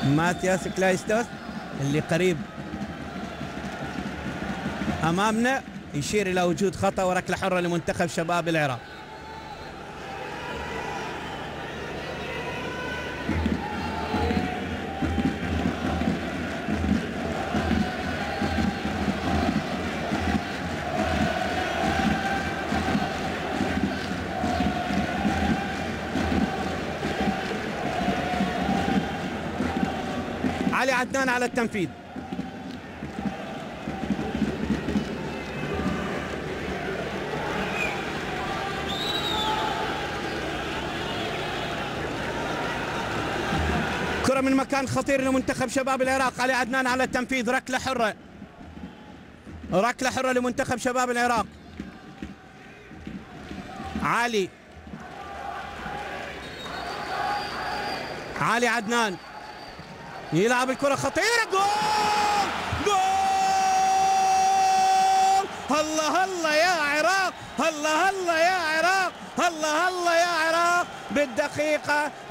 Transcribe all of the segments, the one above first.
ماتياس كلايستوس اللي قريب امامنا يشير الى وجود خطا وركله حره لمنتخب شباب العراق. علي عدنان على التنفيذ. كرة من مكان خطير لمنتخب شباب العراق. علي عدنان على التنفيذ. ركلة حرة، ركلة حرة لمنتخب شباب العراق. علي عدنان يلعب الكرة خطيرة. جول جول. الله الله يا عراق، الله الله يا عراق، الله الله يا عراق.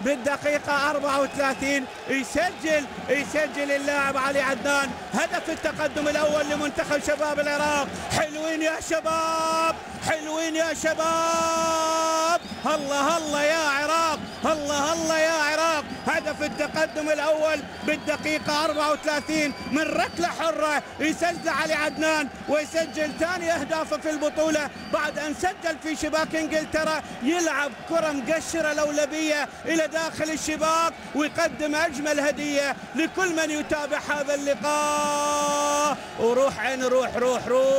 بالدقيقة 34 يسجل اللاعب علي عدنان هدف التقدم الأول لمنتخب شباب العراق. حلوين يا شباب، حلوين يا شباب. الله الله يا عراق، الله الله يا عراق. هدف التقدم الأول بالدقيقة 34 من ركلة حرة يسجل علي عدنان، ويسجل ثاني أهدافه في البطولة بعد أن سجل في شباك إنجلترا. يلعب كرة مقشرة لولبية إلى داخل الشباك، ويقدم أجمل هدية لكل من يتابع هذا اللقاء. وروح عين روح روح روح